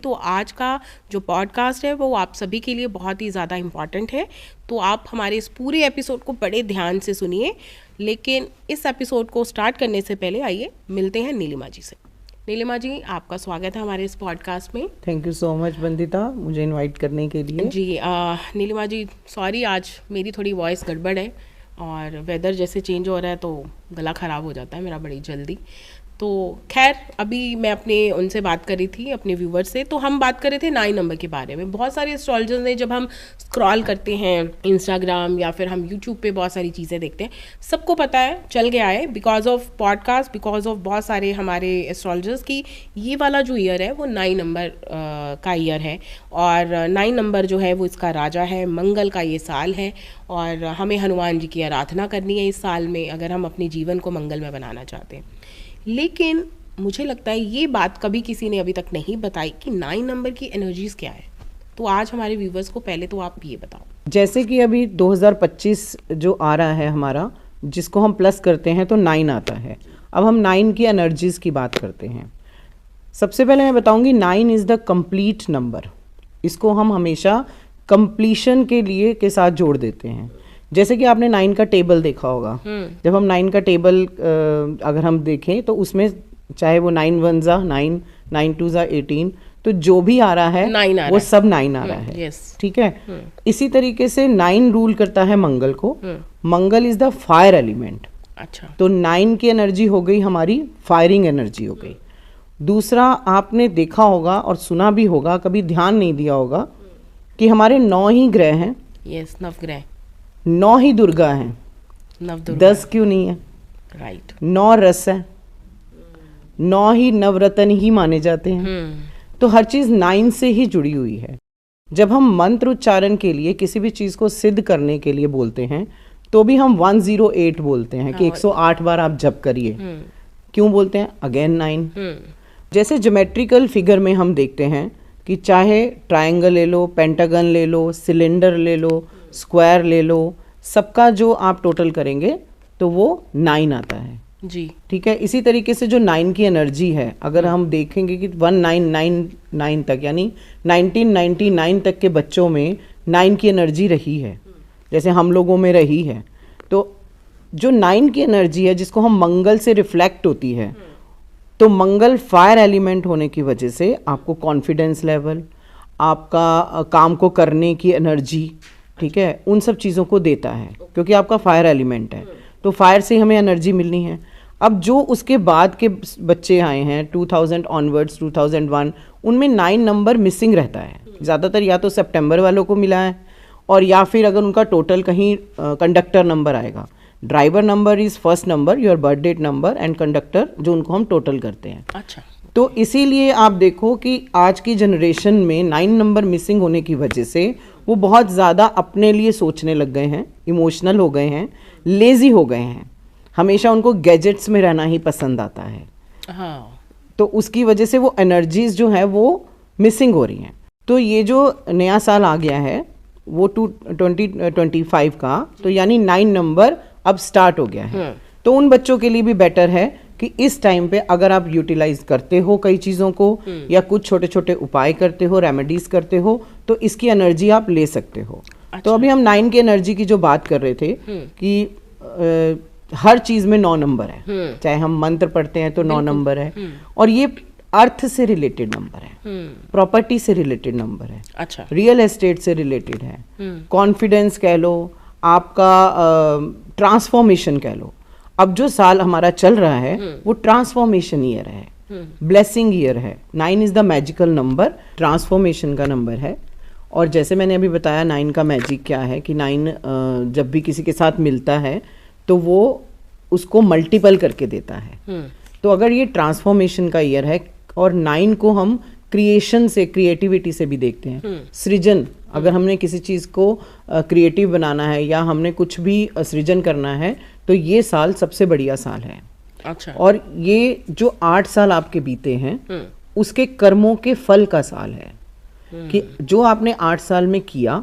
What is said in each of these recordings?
तो आज का जो पॉडकास्ट है वो आप सभी के लिए बहुत ही ज़्यादा इम्पॉर्टेंट है, तो आप हमारे इस पूरे एपिसोड को बड़े ध्यान से सुनिए। लेकिन इस एपिसोड को स्टार्ट करने से पहले आइए मिलते हैं नीलिमा जी से। नीलिमा जी, आपका स्वागत है हमारे इस पॉडकास्ट में। Thank you so much Vandita, मुझे इनवाइट करने के लिए। जी नीलिमा जी, सॉरी आज मेरी थोड़ी वॉइस गड़बड़ है और वेदर जैसे चेंज हो रहा है तो गला ख़राब हो जाता है मेरा बड़ी जल्दी। तो खैर, अभी मैं अपने उनसे बात कर रही थी, अपने व्यूवर से, तो हम बात कर रहे थे 9 नंबर के बारे में। बहुत सारे एस्ट्रोलॉजर्स ने, जब हम स्क्रॉल करते हैं इंस्टाग्राम या फिर हम यूट्यूब पे बहुत सारी चीज़ें देखते हैं, सबको पता है, चल गया है because of podcast, because of बहुत सारे हमारे एस्ट्रोलॉजर्स की ये वाला जो ईयर है वो 9 नंबर का ईयर है। और 9 नंबर जो है वो इसका राजा है, मंगल का ये साल है और हमें हनुमान जी की आराधना करनी है इस साल में अगर हम अपने जीवन को मंगल में बनाना चाहते हैं। लेकिन मुझे लगता है ये बात कभी किसी ने अभी तक नहीं बताई कि 9 नंबर की एनर्जीज क्या है। तो आज हमारे व्यूवर्स को पहले तो आप ये बताओ। जैसे कि अभी 2025 जो आ रहा है हमारा, जिसको हम प्लस करते हैं तो 9 आता है। अब हम 9 की एनर्जीज की बात करते हैं। सबसे पहले मैं बताऊंगी 9 इज़ द कंप्लीट नंबर। इसको हम हमेशा कंप्लीशन के लिए के साथ जोड़ देते हैं। जैसे कि आपने 9 का टेबल देखा होगा। जब हम 9 का टेबल अगर हम देखें तो उसमें चाहे वो 9 1 जा 9, 9 2 जा 18, तो जो भी आ रहा है वो सब 9 आ रहा है। ठीक है। इसी तरीके से 9 रूल करता है मंगल को। मंगल इज द फायर एलिमेंट। अच्छा, तो 9 की एनर्जी हो गई हमारी फायरिंग एनर्जी हो गई। दूसरा, आपने देखा होगा और सुना भी होगा, कभी ध्यान नहीं दिया होगा कि हमारे 9 ही ग्रह हैं। यस, नवग्रह, 9 ही दुर्गा हैं। नवदुर्गा 10 क्यों नहीं है? राइट। 9 रस है, 9 ही नवरत्न ही माने जाते हैं। तो हर चीज 9 से ही जुड़ी हुई है। जब हम मंत्र उच्चारण के लिए किसी भी चीज को सिद्ध करने के लिए बोलते हैं तो भी हम 108 बोलते हैं कि 108 बार आप जप करिए। क्यों बोलते हैं? अगेन 9। जैसे ज्योमेट्रिकल फिगर में हम देखते हैं कि चाहे ट्रायंगल ले लो, पेंटागन ले लो, सिलेंडर ले लो, स्क्वायर ले लो, सबका जो आप टोटल करेंगे तो वो 9 आता है जी। ठीक है। इसी तरीके से जो 9 की एनर्जी है, अगर हम देखेंगे कि 1999 तक यानी 1999 तक के बच्चों में 9 की एनर्जी रही है, जैसे हम लोगों में रही है। तो जो 9 की एनर्जी है जिसको हम मंगल से रिफ्लेक्ट होती है, तो मंगल फायर एलिमेंट होने की वजह से आपको कॉन्फिडेंस लेवल, आपका काम को करने की एनर्जी, ठीक है, उन सब चीज़ों को देता है क्योंकि आपका फायर एलिमेंट है। तो फायर से हमें एनर्जी मिलनी है। अब जो उसके बाद के बच्चे आए हैं 2000 ऑनवर्ड्स, 2001, उनमें 9 नंबर मिसिंग रहता है ज़्यादातर। या तो सितंबर वालों को मिला है और या फिर अगर उनका टोटल कहीं कंडक्टर नंबर आएगा। Driver number is first number, your birth date number, and conductor जो उनको हम टोटल करते हैं। अच्छा। तो इसीलिए आप देखो कि आज की जनरेशन में 9 नंबर मिसिंग होने की वजह से वो बहुत ज़्यादा अपने लिए सोचने लग गए हैं, इमोशनल हो गए हैं, लेज़ी हो गए हैं। हमेशा उनको गैजेट्स में रहना ही पसंद आता है। हाँ। तो उसकी वजह से वो एनर्जीज जो है वो मिसिंग हो रही हैं। तो ये जो नया साल आ गया है वो 2025 का, तो यानी 9 नंबर अब स्टार्ट हो गया है। तो उन बच्चों के लिए भी बेटर है कि इस टाइम पे अगर आप यूटिलाइज करते हो कई चीज़ों को या कुछ छोटे छोटे उपाय करते हो, रेमेडीज करते हो, तो इसकी एनर्जी आप ले सकते हो। अच्छा। तो अभी हम 9 की एनर्जी की जो बात कर रहे थे कि हर चीज़ में 9 नंबर है। चाहे हम मंत्र पढ़ते हैं तो 9 नंबर है, और ये अर्थ से रिलेटेड नंबर है, प्रॉपर्टी से रिलेटेड नंबर है। अच्छा। रियल एस्टेट से रिलेटेड है, कॉन्फिडेंस कह लो, आपका ट्रांसफॉर्मेशन कह लो। अब जो साल हमारा चल रहा है वो ट्रांसफॉर्मेशन ईयर है, ब्लेसिंग ईयर है। 9 is the magical number, transformation का नंबर है। और जैसे मैंने अभी बताया 9 का मैजिक क्या है कि 9 जब भी किसी के साथ मिलता है तो वो उसको मल्टीपल करके देता है। तो अगर ये ट्रांसफॉर्मेशन का ईयर है और 9 को हम क्रिएशन से, क्रिएटिविटी से भी देखते हैं, सृजन। अगर हमने किसी चीज़ को क्रिएटिव बनाना है या हमने कुछ भी सृजन करना है तो ये साल सबसे बढ़िया साल है। अच्छा। और ये जो 8 साल आपके बीते हैं उसके कर्मों के फल का साल है कि जो आपने 8 साल में किया,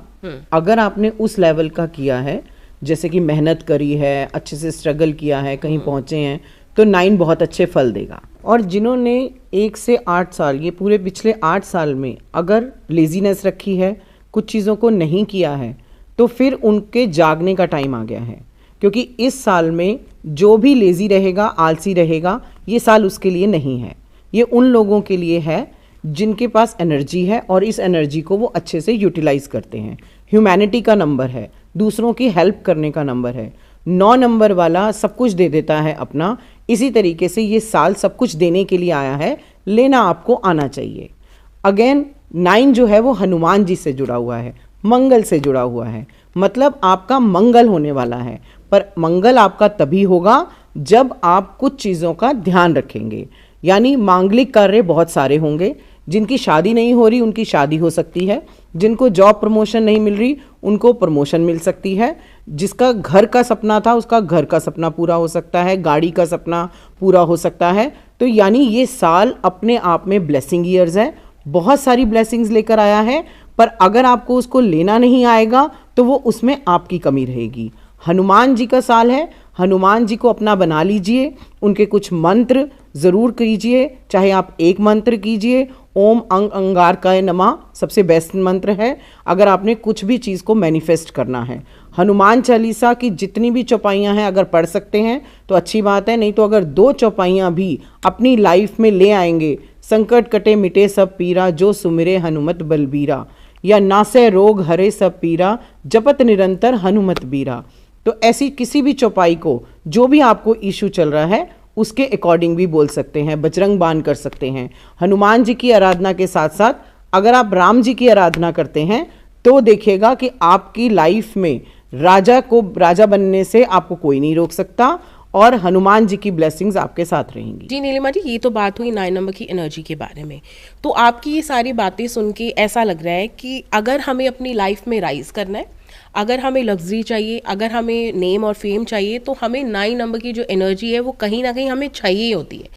अगर आपने उस लेवल का किया है, जैसे कि मेहनत करी है, अच्छे से स्ट्रगल किया है, कहीं पहुंचे हैं, तो 9 बहुत अच्छे फल देगा। और जिन्होंने 1 से 8 साल, ये पूरे पिछले 8 साल में अगर लेजीनेस रखी है, कुछ चीज़ों को नहीं किया है, तो फिर उनके जागने का टाइम आ गया है। क्योंकि इस साल में जो भी लेज़ी रहेगा, आलसी रहेगा, ये साल उसके लिए नहीं है। ये उन लोगों के लिए है जिनके पास एनर्जी है और इस एनर्जी को वो अच्छे से यूटिलाइज करते हैं। ह्यूमैनिटी का नंबर है, दूसरों की हेल्प करने का नंबर है। 9 नंबर वाला सब कुछ दे देता है अपना। इसी तरीके से ये साल सब कुछ देने के लिए आया है, लेना आपको आना चाहिए। अगेन 9 जो है वो हनुमान जी से जुड़ा हुआ है, मंगल से जुड़ा हुआ है, मतलब आपका मंगल होने वाला है। पर मंगल आपका तभी होगा जब आप कुछ चीज़ों का ध्यान रखेंगे। यानी मांगलिक कार्य बहुत सारे होंगे। जिनकी शादी नहीं हो रही उनकी शादी हो सकती है, जिनको जॉब प्रमोशन नहीं मिल रही उनको प्रमोशन मिल सकती है, जिसका घर का सपना था उसका घर का सपना पूरा हो सकता है, गाड़ी का सपना पूरा हो सकता है। तो यानी ये साल अपने आप में ब्लेसिंग ईयर्स है, बहुत सारी ब्लेसिंग्स लेकर आया है। पर अगर आपको उसको लेना नहीं आएगा तो वो उसमें आपकी कमी रहेगी। हनुमान जी का साल है, हनुमान जी को अपना बना लीजिए, उनके कुछ मंत्र ज़रूर कीजिए। चाहे आप एक मंत्र कीजिए, ओम अंगारकाय नमः सबसे बेस्ट मंत्र है अगर आपने कुछ भी चीज़ को मैनिफेस्ट करना है। हनुमान चालीसा की जितनी भी चौपाइयाँ हैं अगर पढ़ सकते हैं तो अच्छी बात है, नहीं तो अगर 2 चौपाइयाँ भी अपनी लाइफ में ले आएंगे, संकट कटे मिटे सब पीरा, जो सुमिरे हनुमत बलबीरा, या नासे रोग हरे सब पीरा, जपत निरंतर हनुमत बीरा। तो ऐसी किसी भी चौपाई को जो भी आपको इशू चल रहा है उसके अकॉर्डिंग भी बोल सकते हैं, बजरंग बाण कर सकते हैं। हनुमान जी की आराधना के साथ साथ अगर आप राम जी की आराधना करते हैं तो देखिएगा कि आपकी लाइफ में राजा बनने से आपको कोई नहीं रोक सकता और हनुमान जी की ब्लेसिंग्स आपके साथ रहेंगी। जी नीलिमा जी, ये तो बात हुई 9 नंबर की एनर्जी के बारे में। तो आपकी ये सारी बातें सुन के ऐसा लग रहा है कि अगर हमें अपनी लाइफ में राइज करना है, अगर हमें लग्जरी चाहिए, अगर हमें नेम और फेम चाहिए, तो हमें 9 नंबर की जो एनर्जी है वो कहीं ना कहीं हमें चाहिए होती है।